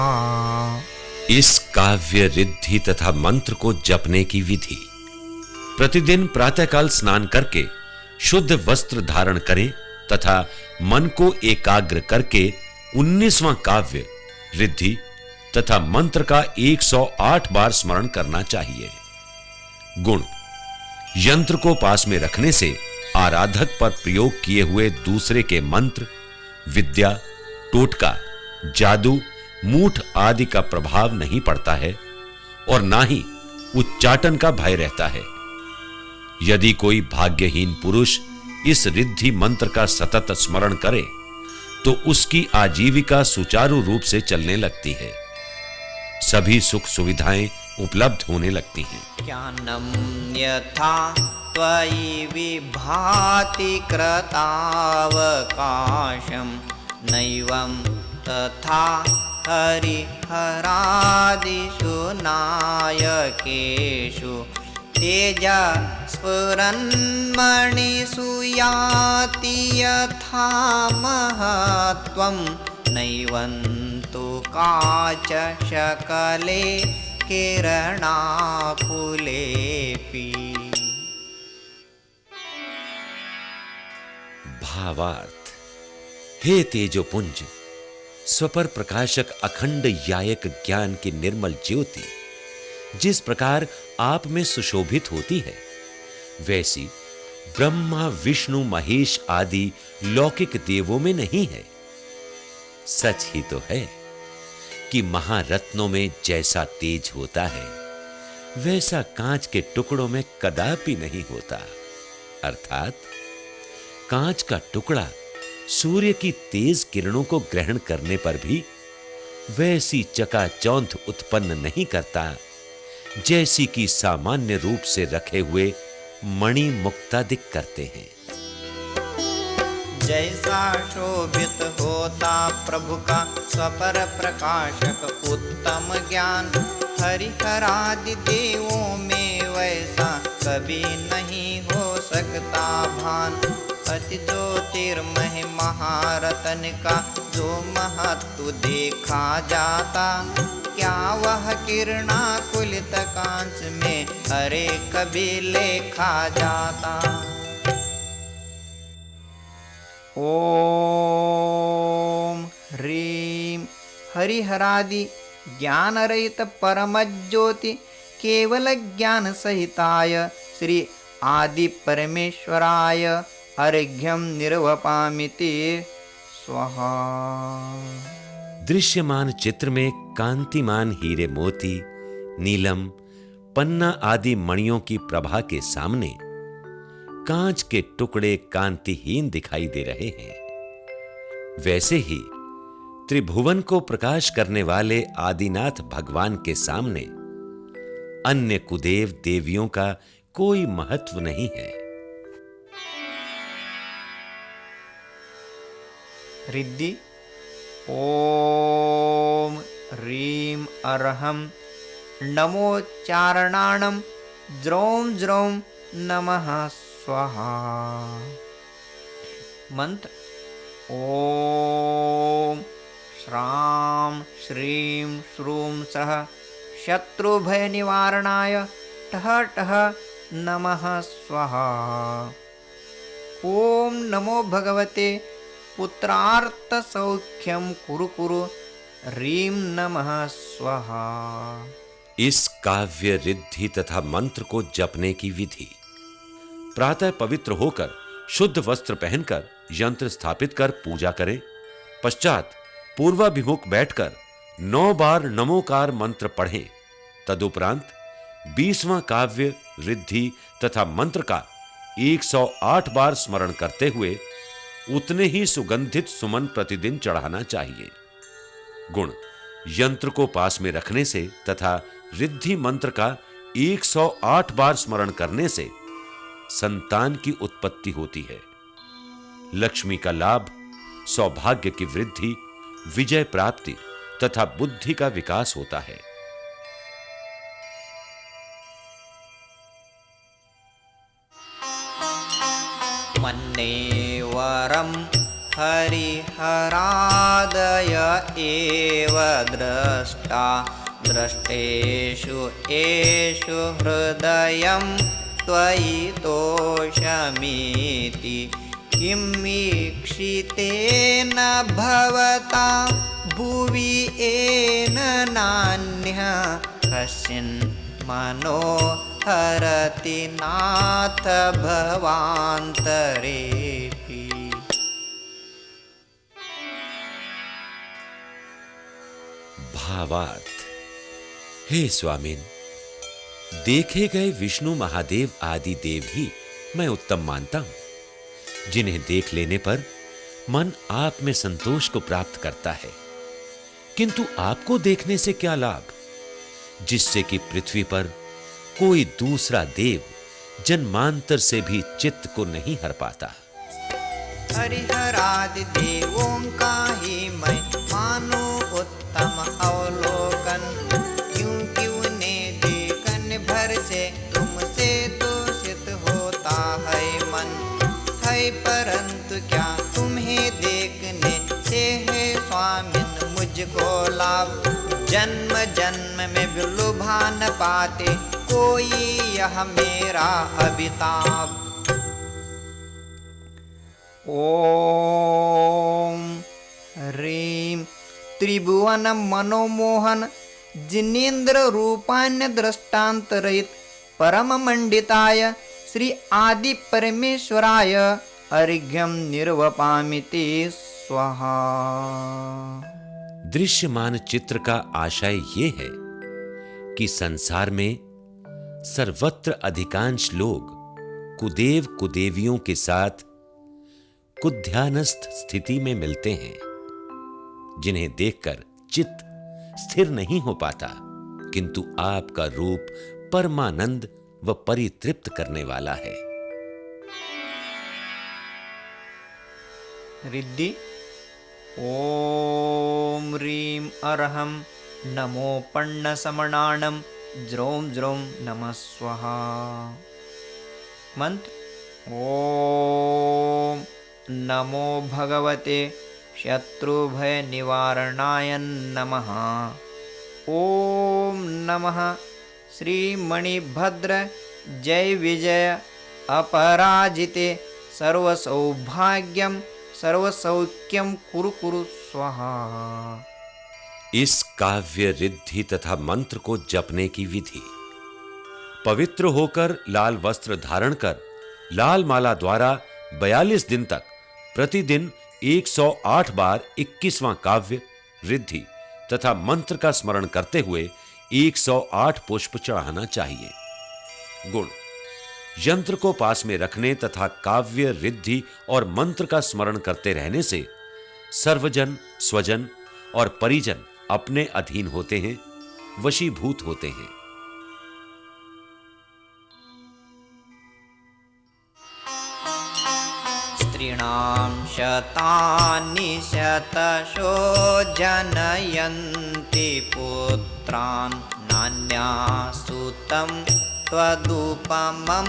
इस काव्य रिद्धि तथा मंत्र को जपने की विधि। प्रतिदिन प्रातःकाल स्नान करके शुद्ध वस्त्र धारण करें तथा मन को एकाग्र करके 19वां काव्य रिद्धि तथा मंत्र का 108 बार स्मरण करना चाहिए। गुण: यंत्र को पास में रखने से आराधक पर प्रयोग किए हुए दूसरे के मंत्र, विद्या, टोटका, जादू, मूठ आदि का प्रभाव नहीं पड़ता है और ना ही उच्चाटन का भय रहता है। यदि कोई भाग्यहीन पुरुष इस रिद्धि मंत्र का सतत स्मरण करे तो उसकी आजीविका सुचारू रूप से चलने लगती है, सभी सुख सुविधाएं उपलब्ध होने लगती हैं। ज्ञानं यथा त्वयि विभाति कृतावकाशं नैवं तथा हरिहरादिषु नायकेषु तेजा स्फुरन्मणिषु याति यथा महत्त्वं नैवं तु काचशकले किरणाकुलेऽपि। भावार्थ: हे तेजोपुंज, स्वपर प्रकाशक अखंड यायक ज्ञान की निर्मल ज्योति जिस प्रकार आप में सुशोभित होती है, वैसी ब्रह्मा, विष्णु, महेश आदि लौकिक देवों में नहीं है। सच ही तो है कि महारत्नों में जैसा तेज होता है, वैसा कांच के टुकड़ों में कदापि नहीं होता। अर्थात कांच का टुकड़ा सूर्य की तेज किरणों को ग्रहण करने पर भी वैसी चकाचौंध उत्पन्न नहीं करता जैसी कि सामान्य रूप से रखे हुए मणि मुक्तादिक करते हैं। जैसा शोभित होता प्रभु का स्वपर प्रकाशक उत्तम ज्ञान, हरिहरादि देवों में वैसा कभी नहीं हो सकता भान। अति ज्योतिर्मय महारतन का जो महत्व देखा जाता, क्या वह किरणाकुलित कांच में अरे कभी लेखा जाता। ओम ह्रीं हरिहरादि ज्ञान रहित परम ज्योति केवल ज्ञान सहिताय श्री आदि परमेश्वराय अर्घ्यं निर्वपामिति स्वाहा। दृश्यमान चित्र में कांतिमान हीरे मोती, नीलम, पन्ना आदि मणियों की प्रभा के सामने कांच के टुकड़े कांतिहीन दिखाई दे रहे हैं, वैसे ही त्रिभुवन को प्रकाश करने वाले आदिनाथ भगवान के सामने अन्य कुदेव देवियों का कोई महत्व नहीं है। रिद्धि: ओम ह्रीं अर्हं नमोच्चारणाणं ज्रौं ज्रौं नमः स्वाहा। मंत्र: ओम श्रां श्रीं श्रूं सः शत्रुभय निवारणाय ठः ठः नमः स्वाहा। ओम नमो भगवते पुत्रार्थ सौख्यम कुरु कुरु ह्रीं नमः स्वाहा। इस काव्य रिद्धि तथा मंत्र को जपने की विधि: प्रातः पवित्र होकर शुद्ध वस्त्र पहनकर यंत्र स्थापित कर पूजा करें। पश्चात पूर्वाभिमुख बैठकर 9 बार नमोकार मंत्र पढ़ें। तदुपरांत 20वां काव्य रिद्धि तथा मंत्र का 108 बार स्मरण करते हुए उतने ही सुगंधित सुमन प्रतिदिन चढ़ाना चाहिए। गुण: यंत्र को पास में रखने से तथा रिद्धि मंत्र का 108 बार स्मरण करने से संतान की उत्पत्ति होती है, लक्ष्मी का लाभ, सौभाग्य की वृद्धि, विजय प्राप्ति तथा बुद्धि का विकास होता है। मन्ये वरं हरिहरादय एव द्रष्टा द्रष्टेषु एषु हृदयं त्वयि तोषमिति किं वीक्षितेन भवता भुवि येन नान्यः कश्चिन् मनोहरति नाथ भवान्तरेऽपि। भावार्थ। हे स्वामिन, देखे गए विष्णु महादेव आदि देव ही मैं उत्तम मानता हूं, जिन्हें देख लेने पर मन आप में संतोष को प्राप्त करता है। किंतु आपको देखने से क्या लाभ, जिससे कि पृथ्वी पर कोई दूसरा देव जन्मांतर से भी चित्त को नहीं हर पाता। हरिहरादि देवों का ही मैं मानो उत्तम अवलोकन, क्योंकि उन्हें देखन भर से तुमसे दूषित होता है मन। है परंतु क्या तुम्हें देखने से है स्वामिन मुझको लाभ, जन्म जन्म में भी लुभा न पाते कोई यह मेरा अभिताप। ओम ह्रीं त्रिभुवन मनोमोहन जिनेन्द्र रूपान्य दृष्टांत रहित परम मंडिताय श्री आदि परमेश्वराय अर्घ्यं निर्वपामिति स्वाहा। दृश्यमान चित्र का आशय ये है कि संसार में सर्वत्र अधिकांश लोग कुदेव कुदेवियों के साथ कुध्यानस्थ स्थिति में मिलते हैं, जिन्हें देखकर चित्त स्थिर नहीं हो पाता, किंतु आपका रूप परमानंद व परितृप्त करने वाला है। रिद्धि। ओम ह्रीं अर्हं नमो पण्णसमणाणं ज्रों ज्रों नमः स्वाहा। मंत्र। ओम नमो भगवते शत्रुभय निवारणाय नमः। ओम नमः श्री मणिभद्र जय विजय अपराजिते सर्वसौभाग्यम सर्वसौख्यम कुरु कुरु स्वाहा। इस काव्य रिद्धि तथा मंत्र को जपने की विधि। पवित्र होकर लाल वस्त्र धारण कर लाल माला द्वारा 42 दिन तक प्रतिदिन 108 बार 21वां काव्य रिद्धि तथा मंत्र का स्मरण करते हुए 108 पुष्प चढ़ाना चाहिए। गुण। यंत्र को पास में रखने तथा काव्य रिद्धि और मंत्र का स्मरण करते रहने से सर्वजन स्वजन और परिजन अपने अधीन होते हैं, वशीभूत होते हैं। स्त्रीणां शतानि शतशो जनयन्ति पुत्रान् नान्यासुतं त्वदुपमं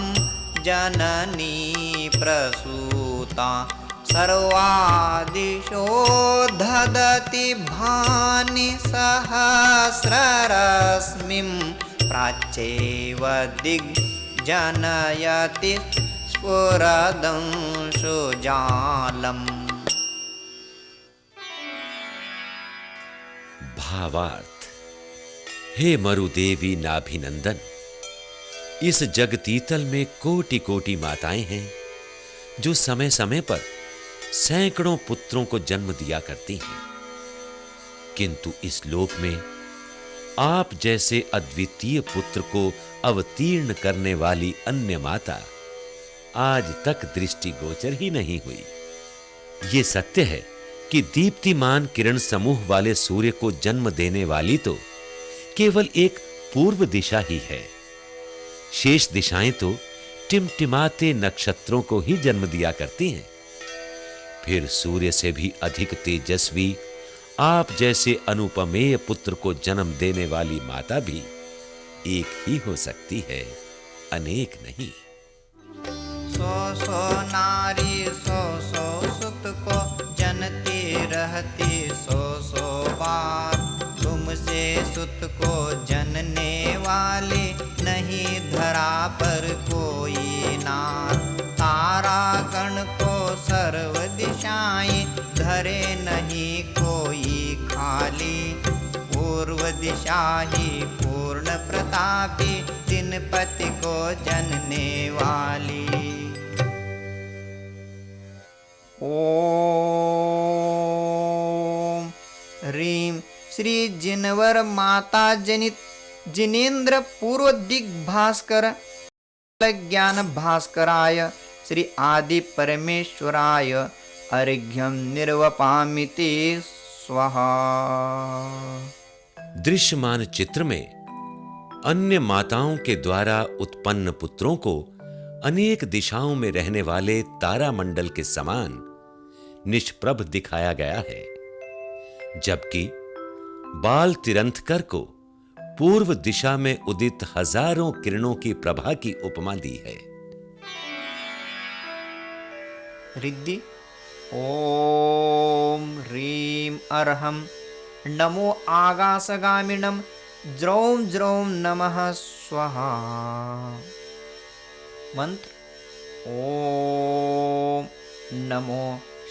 जननी प्रसूता। सर्वादिशो ददति भानि सहस्ररश्मिं प्राच्यैव दिग्जनयति स्फुरदंशो जालम्। भावार्थ। हे मरुदेवी नाभिनंदन, इस जगतीतल में कोटि कोटि माताएं हैं जो समय समय पर सैकड़ों पुत्रों को जन्म दिया करती हैं, किंतु इस लोक में आप जैसे अद्वितीय पुत्र को अवतीर्ण करने वाली अन्य माता आज तक दृष्टिगोचर ही नहीं हुई। ये सत्य है कि दीप्तिमान किरण समूह वाले सूर्य को जन्म देने वाली तो केवल एक पूर्व दिशा ही है, शेष दिशाएं तो टिमटिमाते नक्षत्रों को ही जन्म दिया करती हैं। फिर सूर्य से भी अधिक तेजस्वी आप जैसे अनुपमेय पुत्र को जन्म देने वाली माता भी एक ही हो सकती है, अनेक नहीं। सो सो नारी सो सो सुत को जनती रहती सो सो बार। तुमसे सुत को जनने वाली नहीं धरा पर कोई नार। तारागण को सर्व दिशाएं धरे नहीं कोई खाए दिशा ही पूर्ण प्रतापी, दिनपति को जनने वाली। ओम ह्रीं श्री जिनवर माता जनित जिनेन्द्र पूर्व दिग्भास्कर ज्ञान भास्कराय श्री आदि परमेश्वराय अर्घ्यं निर्वपामि ते स्वाहा। दृश्यमान चित्र में अन्य माताओं के द्वारा उत्पन्न पुत्रों को अनेक दिशाओं में रहने वाले तारामंडल के समान निष्प्रभ दिखाया गया है, जबकि बाल तिरंथकर को पूर्व दिशा में उदित हजारों किरणों की प्रभा की उपमा दी है। रिद्धि ओम ह्रीं अर्हं नमो आकाशगामिनं ज्रौं ज्रौं नमः स्वाहा। मंत्र ओम नमो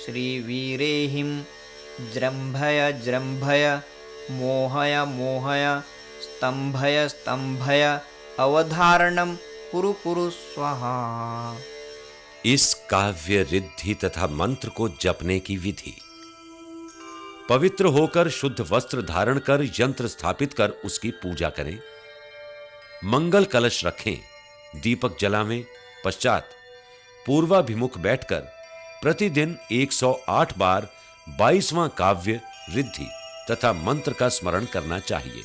श्री वीरेहिं जृंभय जृंभय मोहय मोहय स्तंभय स्तंभय अवधारणं कुरु कुरु स्वाहा। इस काव्य रिद्धि तथा मंत्र को जपने की विधि: पवित्र होकर शुद्ध वस्त्र धारण कर यंत्र स्थापित कर उसकी पूजा करें। मंगल कलश रखें, दीपक जलावें। पश्चात पूर्वाभिमुख बैठकर प्रतिदिन 108 बार 22वां काव्य रिद्धि तथा मंत्र का स्मरण करना चाहिए।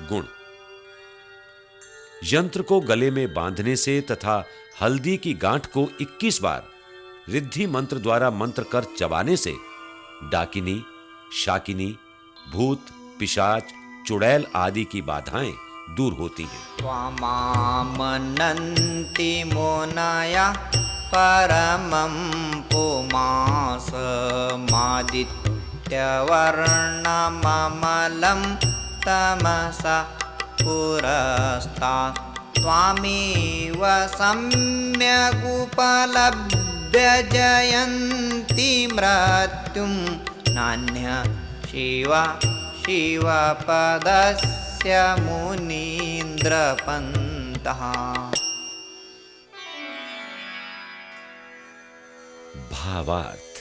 गुण: यंत्र को गले में बांधने से तथा हल्दी की गांठ को 21 बार रिद्धि मंत्र द्वारा मंत्र कर चबाने से डाकिनी, शाकिनी, भूत, पिशाच, चुड़ैल आदि की बाधाएं दूर होती हैं। त्वामामनन्ति मोनाया परमं पुमासमादित्यवर्णममलं तमसा पुरस्तात् त्वामेव सम्यगुपलभ्य जयन्ति मृत्युं नान्यः शिवा शिवपदस्य मुनीन्द्रपन्तः। भावार्थ: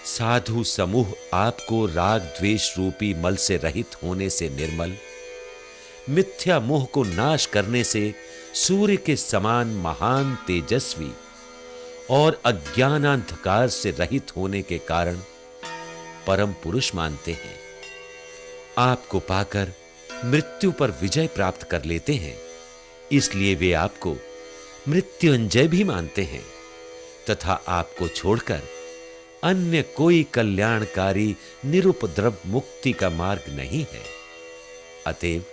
साधु समूह आपको राग द्वेष रूपी मल से रहित होने से निर्मल, मिथ्या मोह को नाश करने से सूर्य के समान महान तेजस्वी और अज्ञानांधकार से रहित होने के कारण परम पुरुष मानते हैं। आपको पाकर मृत्यु पर विजय प्राप्त कर लेते हैं, इसलिए वे आपको मृत्युंजय भी मानते हैं तथा आपको छोड़कर अन्य कोई कल्याणकारी निरुपद्रव मुक्ति का मार्ग नहीं है। अतएव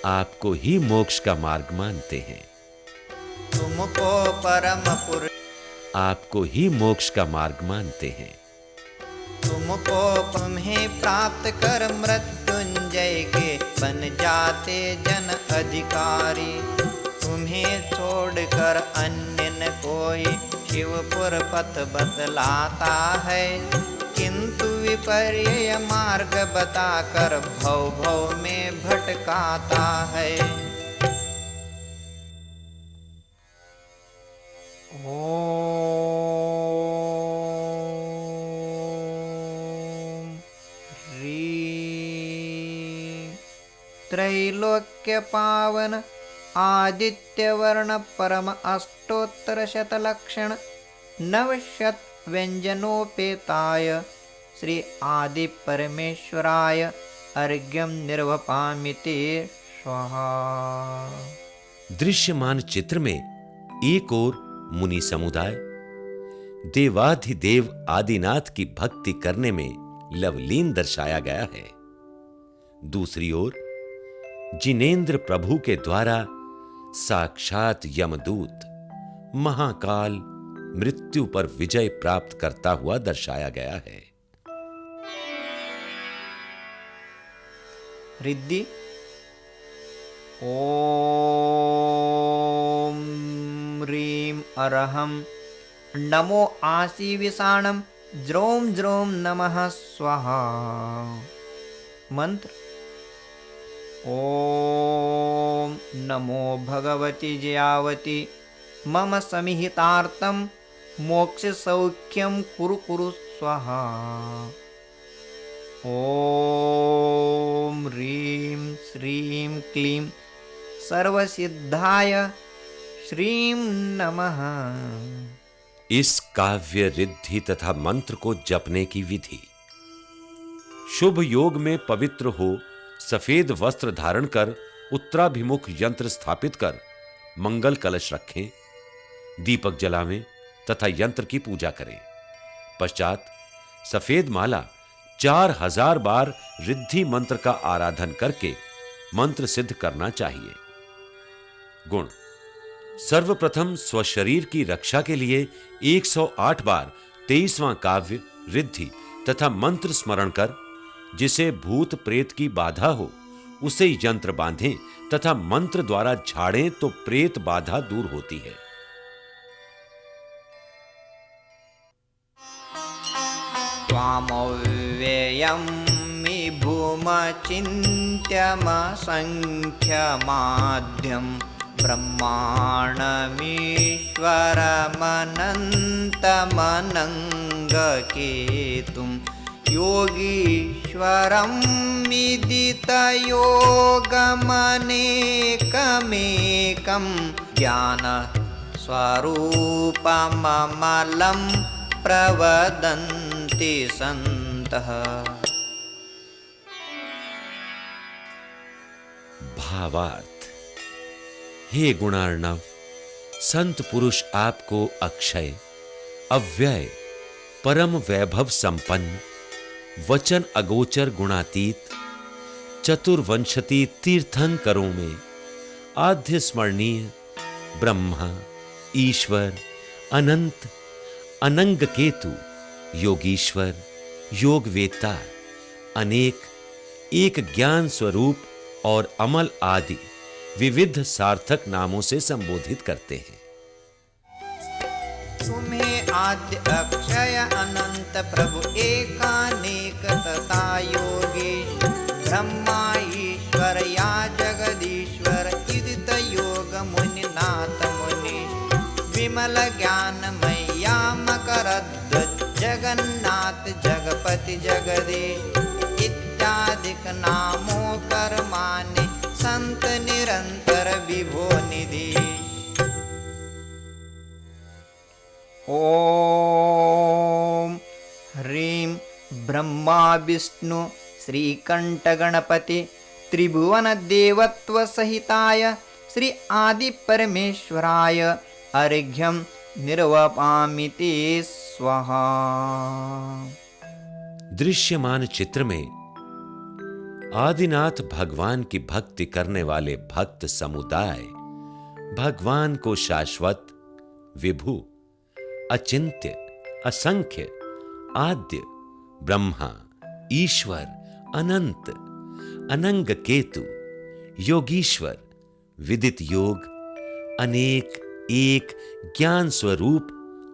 आपको ही मोक्ष का मार्ग मानते हैं। तुमको परम पुरुष आपको ही मोक्ष का मार्ग मानते हैं। तुमको तुम्हें प्राप्त कर मृत्युंजय के बन जाते जन अधिकारी। तुम्हें छोड़कर अन्य न कोई शिवपुर पथ बतलाता है, किंतु विपर्य मार्ग बताकर भव भव में भटकाता है। ओम ह्रीं त्रैलोक्य पावन आदित्य वर्ण परम अष्टोत्तर शतलक्षण नवशत व्यंजनोपेताय श्री आदि परमेश्वराय अर्घ्यं निर्वपामि ते स्वाहा। दृश्यमान चित्र में एक ओर मुनि समुदाय देवाधिदेव आदिनाथ की भक्ति करने में लवलीन दर्शाया गया है, दूसरी ओर जिनेन्द्र प्रभु के द्वारा साक्षात यमदूत महाकाल मृत्यु पर विजय प्राप्त करता हुआ दर्शाया गया है। रिद्धि ओम ह्रीं अर्हं नमो आशीविषाणं ज्रौं ज्रौं नमः स्वाहा। मंत्र ॐ नमो भगवति जयावति मम समिहितार्थं मोक्षसौख्यं कुरु कुरु स्वाहा। ॐ ह्रीं श्रीं क्लीं सर्वसिद्धाय श्रीं नमः। इस काव्य रिद्धि तथा मंत्र को जपने की विधि। शुभ योग में पवित्र हो सफेद वस्त्र धारण कर उत्तराभिमुख यंत्र स्थापित कर मंगल कलश रखें, दीपक जलावें तथा यंत्र की पूजा करें। पश्चात सफेद माला 4000 बार रिद्धि मंत्र का आराधन करके मंत्र सिद्ध करना चाहिए। गुण: सर्वप्रथम स्वशरीर की रक्षा के लिए 108 बार 23वां काव्य रिद्धि तथा मंत्र स्मरण कर जिसे भूत प्रेत की बाधा हो उसे यंत्र बांधें तथा मंत्र द्वारा झाड़ें तो प्रेत बाधा दूर होती है। त्वामव्ययं विभुमचिन्त्यमसंख्यमाद्यं ब्रह्माण्डमीश्वरमनन्तमनङ्गकेतुं योगीश्वरं विदितयोगमनेकमेकं ज्ञानस्वरूपममलं प्रवदन्ति सन्तः। भावार्थ: हे गुणार्णव, संत पुरुष आपको अक्षय, अव्यय, परम वैभव संपन्न, वचन अगोचर गुणातीत, चतुर्वंशति तीर्थंकरों में आद्य स्मरणीय ब्रह्मा, ईश्वर, अनंत, अनंग केतु, योगीश्वर, योगवेता, अनेक, एक ज्ञान स्वरूप और अमल आदि विविध सार्थक नामों से संबोधित करते हैं। तुम्हें आद्य अक्षय अनंत प्रभु एकानेक तथा योगेश ब्रह्मा ईश्वर या जगदीश्वर इदित योग मुनिनाथ मुनीश विमल ज्ञानमय या मकरध्वज जगन्नाथ जगपति जगदीश इत्यादिक नामों कर्माणि संत निरंतर विभो निधि। ओम ह्रीं ब्रह्मा विष्णु श्रीकंठ गणपति त्रिभुवन देवत्व सहिताय श्री आदि परमेश्वराय अर्घ्यं निर्वपामि ते स्वाहा। दृश्यमान चित्र में आदिनाथ भगवान की भक्ति करने वाले भक्त समुदाय भगवान को शाश्वत, विभु, अचिंत्य, असंख्य, आद्य, ब्रह्मा, ईश्वर, अनंत, अनंग केतु, योगीश्वर, विदित योग, अनेक, एक, ज्ञान स्वरूप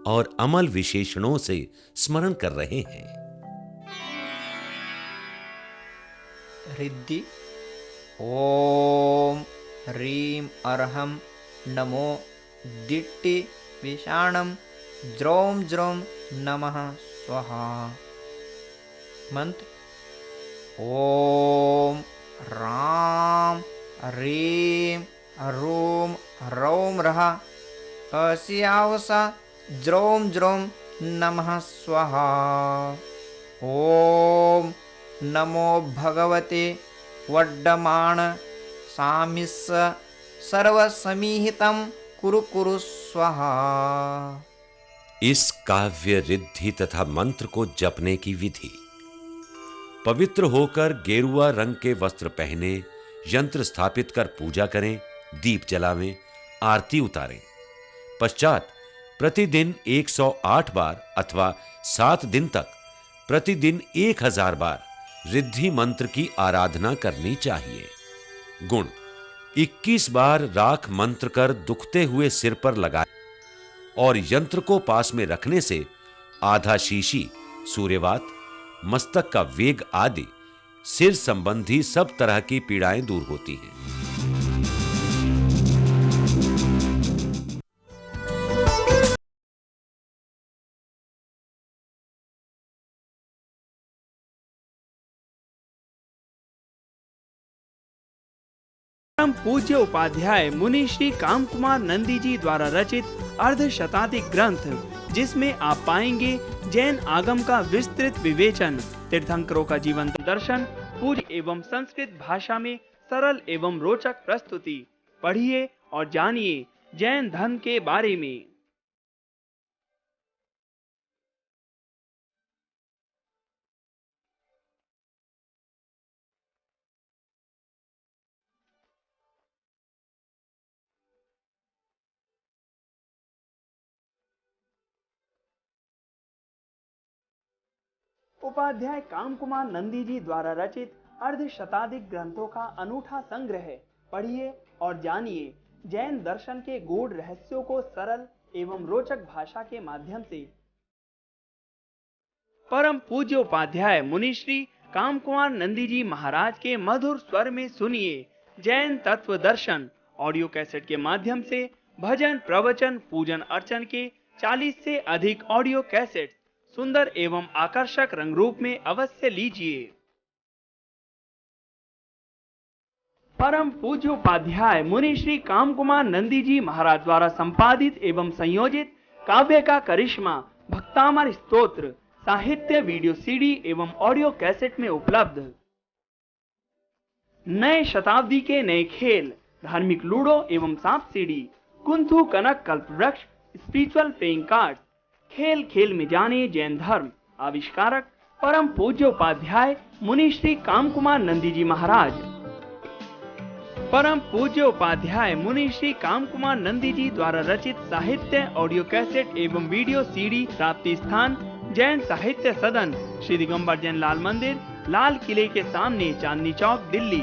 और अमल विशेषणों से स्मरण कर रहे हैं। रिद्धि। ओम ह्रीं अर्हं नमो दिट्टि विषाणं ज्रौं ज्रौं नमः स्वाहा। मंत्र: ओम राम ह्रीं ह्रूं ह्रौं रः अस्यावसा ज्रौं ज्रौं नमः स्वाहा। ओम नमो भगवते वड्डमाण सामिस्स सर्वसमीहितं कुरु कुरु स्वाहा। इस काव्य रिद्धि तथा मंत्र को जपने की विधि। पवित्र होकर गेरुआ रंग के वस्त्र पहने, यंत्र स्थापित कर पूजा करें, दीप जलावें, आरती उतारें। पश्चात प्रतिदिन 108 बार अथवा 7 दिन तक प्रतिदिन 1000 बार रिद्धि मंत्र की आराधना करनी चाहिए। गुण: 21 बार राख मंत्र कर दुखते हुए सिर पर लगाए और यंत्र को पास में रखने से आधा शीशी, सूर्यवात, मस्तक का वेग आदि सिर संबंधी सब तरह की पीड़ाएं दूर होती हैं। परम पूज्य उपाध्याय मुनि श्री काम कुमार नंदी जी द्वारा रचित अर्धशताधिक ग्रंथ, जिसमें आप पाएंगे जैन आगम का विस्तृत विवेचन, तीर्थंकरों का जीवन दर्शन, पूज्य एवं संस्कृत भाषा में सरल एवं रोचक प्रस्तुति। पढ़िए और जानिए जैन धर्म के बारे में। उपाध्याय काम कुमार नंदी जी द्वारा रचित अर्धशताधिक ग्रंथों का अनूठा संग्रह है। पढ़िए और जानिए जैन दर्शन के गूढ़ रहस्यों को सरल एवं रोचक भाषा के माध्यम से। परम पूज्य उपाध्याय मुनि श्री काम कुमार नंदी जी महाराज के मधुर स्वर में सुनिए जैन तत्व दर्शन। ऑडियो कैसेट के माध्यम से भजन, प्रवचन, पूजन अर्चन के 40 से अधिक ऑडियो कैसेट सुंदर एवं आकर्षक रंग रूप में अवश्य लीजिए। परम पूज्य उपाध्याय मुनि श्री काम कुमार नंदी जी महाराज द्वारा संपादित एवं संयोजित काव्य का करिश्मा भक्तामर स्तोत्र साहित्य वीडियो सीडी एवं ऑडियो कैसेट में उपलब्ध। नए शताब्दी के नए खेल, धार्मिक लूडो एवं सांप सीडी, कुंथु कनक कल्प वृक्ष, स्पिरिचुअल प्लेइंग कार्ड। खेल खेल में जाने जैन धर्म। आविष्कारक परम पूज्य उपाध्याय मुनि श्री काम कुमार नंदी जी महाराज। परम पूज्य उपाध्याय मुनि श्री काम कुमार नंदी जी द्वारा रचित साहित्य ऑडियो कैसेट एवं वीडियो सीडी प्राप्ति स्थान जैन साहित्य सदन, श्री दिगंबर जैन लाल मंदिर, लाल किले के सामने, चांदनी चौक, दिल्ली।